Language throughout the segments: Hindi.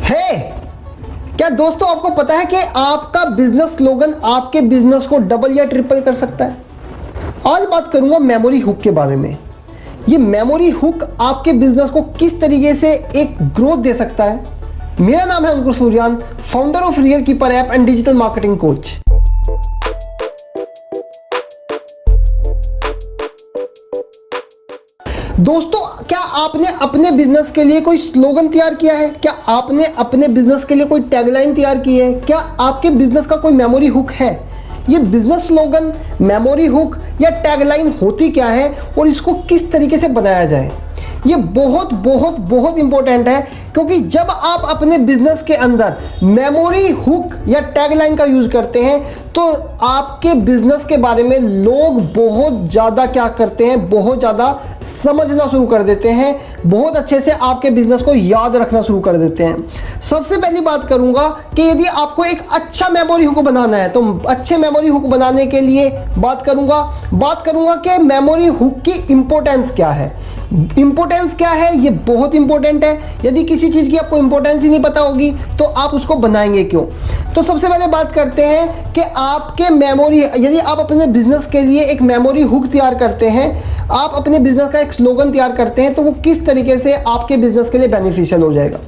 है। क्या दोस्तों आपको पता है कि आपका बिजनेस स्लोगन आपके बिजनेस को डबल या ट्रिपल कर सकता है? आज बात करूंगा मेमोरी हुक के बारे में। ये मेमोरी हुक आपके बिजनेस को किस तरीके से एक ग्रोथ दे सकता है। मेरा नाम है Ankur Suryan, founder of real keeper app and digital marketing coach. दोस्तों, क्या आपने अपने बिजनेस के लिए कोई स्लोगन तैयार किया है? क्या आपने अपने बिजनेस के लिए कोई टैगलाइन तैयार की है? क्या आपके बिजनेस का कोई मेमोरी हुक है? ये बिजनेस स्लोगन, मेमोरी हुक या टैगलाइन होती क्या है और इसको किस तरीके से बनाया जाए, ये बहुत बहुत बहुत इंपॉर्टेंट है। क्योंकि जब आप अपने बिजनेस के अंदर मेमोरी हुक या टैगलाइन का यूज करते हैं तो आपके बिजनेस के बारे में लोग बहुत ज़्यादा क्या करते हैं, बहुत ज़्यादा समझना शुरू कर देते हैं, बहुत अच्छे से आपके बिजनेस को याद रखना शुरू कर देते हैं। सबसे पहली बात करूंगा कि यदि आपको एक अच्छा मेमोरी हुक बनाना है तो अच्छे मेमोरी हुक बनाने के लिए बात करूंगा कि मेमोरी हुक की इंपॉर्टेंस क्या है। इंपॉर्टेंस क्या है, ये बहुत इंपॉर्टेंट है। यदि किसी चीज़ की आपको इंपॉर्टेंस ही नहीं पता होगी तो आप उसको बनाएंगे क्यों? तो सबसे पहले बात करते हैं कि आपके मेमोरी, यदि आप अपने बिजनेस के लिए एक मेमोरी हुक तैयार करते हैं, आप अपने बिजनेस का एक स्लोगन तैयार करते हैं, तो वो किस तरीके से आपके बिजनेस के लिए बेनिफिशियल हो जाएगा।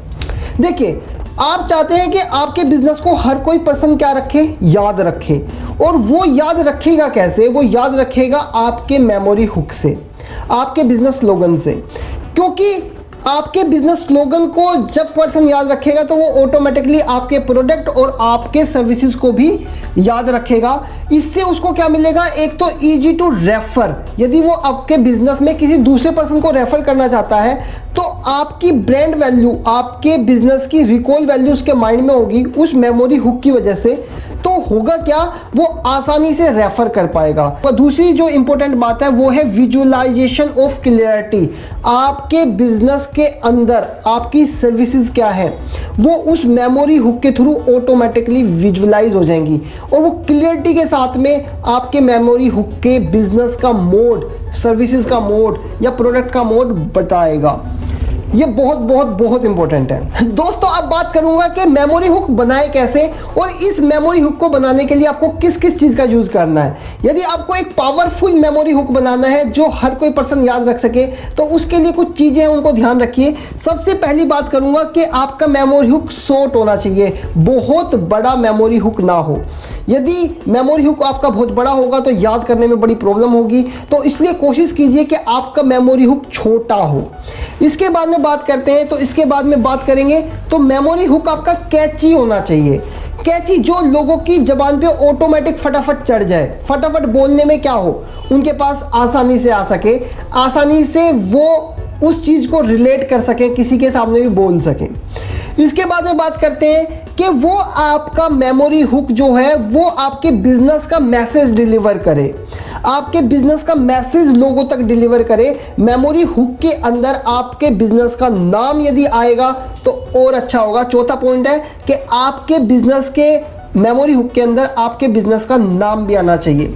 देखिए, आप चाहते हैं कि आपके बिजनेस को हर कोई पर्सन क्या रखे, याद रखे। और वो याद रखेगा कैसे? वो याद रखेगा आपके मेमोरी हुक से, आपके बिजनेस स्लोगन से। क्योंकि आपके बिजनेस स्लोगन को जब पर्सन याद रखेगा तो वो ऑटोमेटिकली आपके प्रोडक्ट और आपके सर्विसेज को भी याद रखेगा। इससे उसको क्या मिलेगा? एक तो इजी टू रेफर। यदि वो आपके बिजनेस में किसी दूसरे पर्सन को रेफर करना चाहता है तो आपकी ब्रांड वैल्यू, आपके बिजनेस की रिकॉल वैल्यू उसके माइंड में होगी उस मेमोरी हुक की वजह से। तो होगा क्या, वो आसानी से रेफर कर पाएगा। और दूसरी जो इंपॉर्टेंट बात है वो है विजुअलाइजेशन ऑफ क्लियरिटी। आपके बिजनेस के अंदर आपकी सर्विसेज क्या है वो उस मेमोरी हुक के थ्रू ऑटोमेटिकली विजुअलाइज हो जाएंगी और वो क्लियरिटी के साथ में आपके मेमोरी हुक के बिजनेस का मोड, सर्विसेज का मोड या प्रोडक्ट का मोड बताएगा। ये बहुत बहुत बहुत इंपॉर्टेंट है। दोस्तों, अब बात करूंगा कि मेमोरी हुक बनाए कैसे और इस मेमोरी हुक को बनाने के लिए आपको किस किस चीज़ का यूज़ करना है। यदि आपको एक पावरफुल मेमोरी हुक बनाना है जो हर कोई पर्सन याद रख सके तो उसके लिए कुछ चीज़ें हैं, उनको ध्यान रखिए। सबसे पहली बात करूंगा कि आपका मेमोरी हुक शॉर्ट होना चाहिए, बहुत बड़ा मेमोरी हुक ना हो। यदि मेमोरी हुक आपका बहुत बड़ा होगा तो याद करने में बड़ी प्रॉब्लम होगी, तो इसलिए कोशिश कीजिए कि आपका मेमोरी हुक छोटा हो। इसके बाद में बात करते हैं, तो इसके बाद में बात करेंगे तो मेमोरी हुक आपका कैची होना चाहिए। कैची, जो लोगों की जबान पे ऑटोमेटिक फटाफट चढ़ जाए, फटाफट बोलने में क्या हो, उनके पास आसानी से आ सके, आसानी से वो उस चीज़ को रिलेट कर सकें, किसी के सामने भी बोल सकें। इसके बाद में बात करते हैं कि वो आपका मेमोरी हुक जो है वो आपके बिजनेस का मैसेज डिलीवर करे, आपके बिजनेस का मैसेज लोगों तक डिलीवर करे। मेमोरी हुक के अंदर आपके बिजनेस का नाम यदि आएगा तो और अच्छा होगा। चौथा पॉइंट है कि आपके बिजनेस के मेमोरी हुक के अंदर आपके बिजनेस का नाम भी आना चाहिए।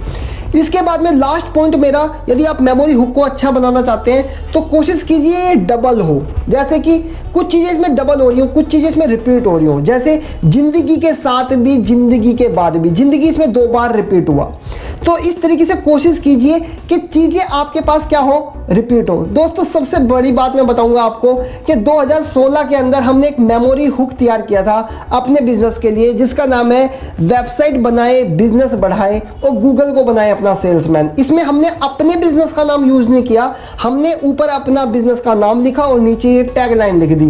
इसके बाद में लास्ट पॉइंट मेरा, यदि आप मेमोरी हुक को अच्छा बनाना चाहते हैं तो कोशिश कीजिए ये डबल हो। जैसे कि कुछ चीज़ें इसमें डबल हो रही हो, कुछ चीज़ें इसमें रिपीट हो रही हो। जैसे जिंदगी के साथ भी, जिंदगी के बाद भी, जिंदगी इसमें 2 बार रिपीट हुआ। तो इस तरीके से कोशिश कीजिए कि चीज़ें आपके पास क्या हो, रिपीट हो। दोस्तों, सबसे बड़ी बात मैं बताऊंगा आपको कि 2016 के अंदर हमने एक मेमोरी हुक तैयार किया था अपने बिजनेस के लिए, जिसका नाम है वेबसाइट बनाए बिजनेस बढ़ाए और गूगल को बनाए अपना सेल्समैन। इसमें हमने अपने बिजनेस का नाम यूज नहीं किया, हमने ऊपर अपना बिजनेस का नाम लिखा और नीचे ये टैगलाइन लिख दी।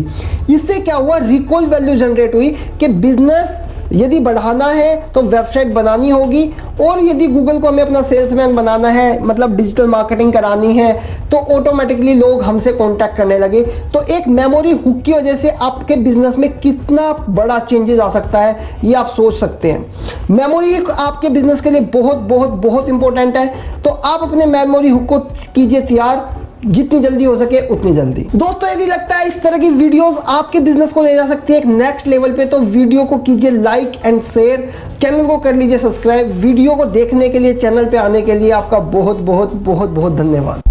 इससे क्या हुआ, रिकॉल वैल्यू जनरेट हुई कि बिजनेस यदि बढ़ाना है तो वेबसाइट बनानी होगी, और यदि गूगल को हमें अपना सेल्समैन बनाना है, मतलब डिजिटल मार्केटिंग करानी है, तो ऑटोमेटिकली लोग हमसे कांटेक्ट करने लगे। तो एक मेमोरी हुक की वजह से आपके बिजनेस में कितना बड़ा चेंजेस आ सकता है ये आप सोच सकते हैं। मेमोरी हुक आपके बिजनेस के लिए बहुत बहुत बहुत इंपॉर्टेंट है। तो आप अपने मेमोरी हुक को कीजिए तैयार, जितनी जल्दी हो सके उतनी जल्दी। दोस्तों, यदि लगता है इस तरह की वीडियोस आपके बिजनेस को ले जा सकती है एक नेक्स्ट लेवल पे, तो वीडियो को कीजिए लाइक एंड शेयर, चैनल को कर लीजिए सब्सक्राइब। वीडियो को देखने के लिए, चैनल पे आने के लिए आपका बहुत बहुत बहुत बहुत धन्यवाद।